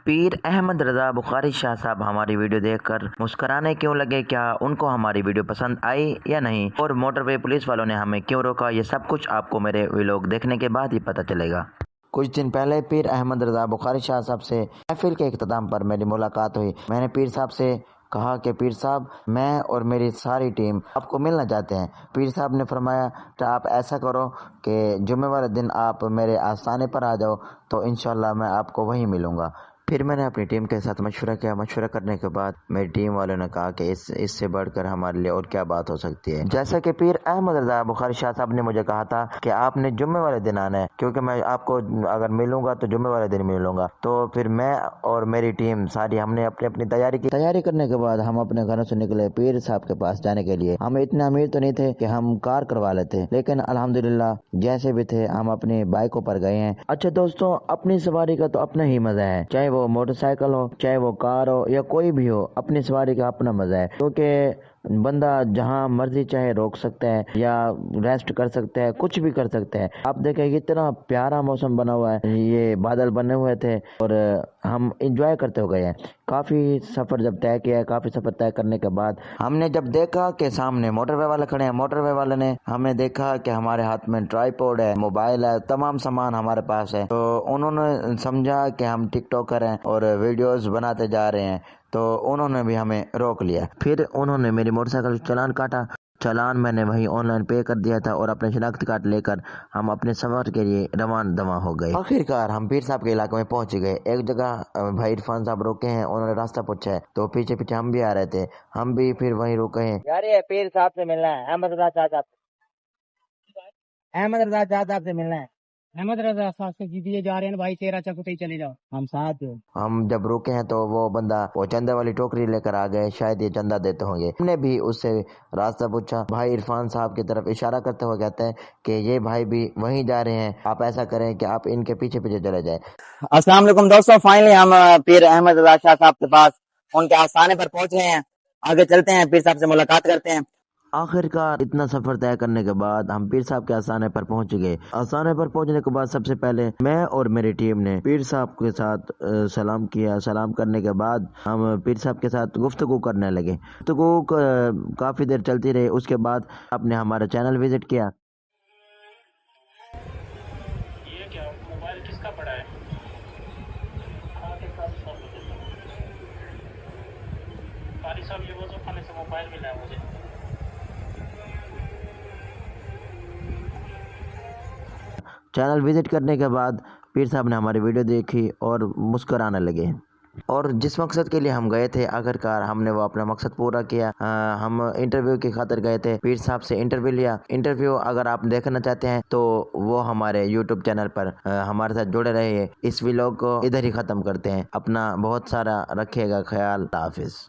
پیر احمد رضا بخاری شاہ صاحب ہماری ویڈیو دیکھ کر مسکرانے کیوں لگے؟ کیا ان کو ہماری ویڈیو پسند آئی یا نہیں؟ اور موٹر وے پولیس والوں نے ہمیں کیوں روکا؟ یہ سب کچھ آپ کو میرے ویلوگ دیکھنے کے بعد ہی پتہ چلے گا۔ کچھ دن پہلے پیر احمد رضا بخاری شاہ صاحب سے محفل کے اختتام پر میری ملاقات ہوئی۔ میں نے پیر صاحب سے کہا کہ پیر صاحب، میں اور میری ساری ٹیم آپ کو ملنا چاہتے ہیں۔ پیر صاحب نے فرمایا کہ آپ ایسا کرو کہ جمعہ والے دن آپ میرے آستانے پر آ جاؤ، تو انشاءاللہ میں آپ کو وہیں ملوں گا۔ پھر میں نے اپنی ٹیم کے ساتھ مشورہ کیا۔ مشورہ کرنے کے بعد میری ٹیم والوں نے کہا کہ اس سے بڑھ کر ہمارے لیے اور کیا بات ہو سکتی ہے۔ جیسا کہ پیر احمد رضا بخاری شاہ صاحب نے مجھے کہا تھا کہ آپ نے جمعے والے دن آنا ہے، کیونکہ میں آپ کو اگر ملوں گا تو جمعے والے دن ملوں گا۔ تو پھر میں اور میری ٹیم ساری ہم نے اپنی تیاری کی۔ تیاری کرنے کے بعد ہم اپنے گھروں سے نکلے پیر صاحب کے پاس جانے کے لیے۔ ہم اتنے امیر تو نہیں تھے کہ ہم کار کروا لیتے، لیکن الحمدللہ جیسے بھی تھے ہم اپنی بائکوں پر گئے ہیں۔ اچھا دوستوں، اپنی سواری کا تو اپنا ہی مزہ ہے، چاہے وہ موٹر سائیکل ہو، چاہے وہ کار ہو یا کوئی بھی ہو، اپنی سواری کا اپنا مزہ ہے، کیونکہ بندہ جہاں مرضی چاہے روک سکتا ہے یا ریسٹ کر سکتا ہے، کچھ بھی کر سکتا ہے۔ آپ دیکھیں اتنا پیارا موسم بنا ہوا ہے، یہ بادل بنے ہوئے تھے اور ہم انجوائے کرتے ہو گئے ہیں۔ کافی سفر جب طے کیا ہے، کافی سفر طے کرنے کے بعد ہم نے جب دیکھا کہ سامنے موٹر وے والے کھڑے ہیں، موٹر وے والے نے ہمیں دیکھا کہ ہمارے ہاتھ میں ٹرائی پوڈ ہے، موبائل ہے، تمام سامان ہمارے پاس ہے، تو انہوں نے سمجھا کہ ہم ٹک ٹاکر ہیں اور ویڈیوز بناتے جا رہے ہیں، تو انہوں نے بھی ہمیں روک لیا۔ پھر انہوں نے میری موٹر سائیکل چلان کاٹا۔ چلان میں نے وہی آن لائن پے کر دیا تھا اور اپنے شناختی کارڈ لے کر ہم اپنے سفر کے لیے روان دواں ہو گئے۔ آخرکار ہم پیر صاحب کے علاقے میں پہنچ گئے۔ ایک جگہ بھائی عرفان صاحب روکے ہیں، انہوں نے راستہ پوچھا ہے، تو پیچھے پیچھے ہم بھی آ رہے تھے، ہم بھی پھر وہیں رکے ہیں۔ یار یہ پیر صاحب سے ملنا ہے، احمد رضا شاہ صاحب سے، احمد رضا شاہ صاحب سے ملنا ہے۔ احمد رضا صاحب سے جیدیے جا رہے ہیں بھائی، چہرہ چکوتے ہی چلے جاؤ، ہم ساتھ ہیں۔ ہم جب رکے ہیں تو وہ بندہ وہ چندے والی ٹوکری لے کر آ گئے، شاید یہ چندہ دیتے ہوں گے۔ ہم نے بھی اس سے راستہ پوچھا، بھائی عرفان صاحب کی طرف اشارہ کرتے ہوئے کہتے ہیں کہ یہ بھائی بھی وہیں جا رہے ہیں، آپ ایسا کریں کہ آپ ان کے پیچھے پیچھے چلے جائیں۔ السلام علیکم دوستوں، فائنلی ہم پیر احمد رضا شاہ صاحب کے پاس ان کے آستانے پر پہنچ گئے ہیں۔ آگے چلتے ہیں، پیر صاحب سے ملاقات کرتے ہیں۔ آخرکار اتنا سفر طے کرنے کے بعد ہم پیر صاحب کے آستانے پر پہنچ گئے۔ آستانے پر پہنچنے کے بعد سب سے پہلے میں اور میری ٹیم نے پیر صاحب کے ساتھ سلام کیا۔ سلام کرنے کے بعد ہم پیر صاحب کے ساتھ گفتگو کرنے لگے۔ گفتگو کافی دیر چلتی رہی۔ اس کے بعد آپ نے ہمارا چینل وزٹ کیا۔ یہ کیا موبائل کس کا پڑا ہے؟ قاری صاحب یہ وضو خانے سے موبائل ملا ہے مجھے۔ چینل وزٹ کرنے کے بعد پیر صاحب نے ہماری ویڈیو دیکھی اور مسکرانے لگے، اور جس مقصد کے لیے ہم گئے تھے آخرکار ہم نے وہ اپنا مقصد پورا کیا۔ ہم انٹرویو کی خاطر گئے تھے، پیر صاحب سے انٹرویو لیا۔ انٹرویو اگر آپ دیکھنا چاہتے ہیں تو وہ ہمارے یوٹیوب چینل پر ہمارے ساتھ جڑے رہے۔ اس ویلاگ کو ادھر ہی ختم کرتے ہیں۔ اپنا بہت سارا رکھیے گا خیال۔ اللہ حافظ۔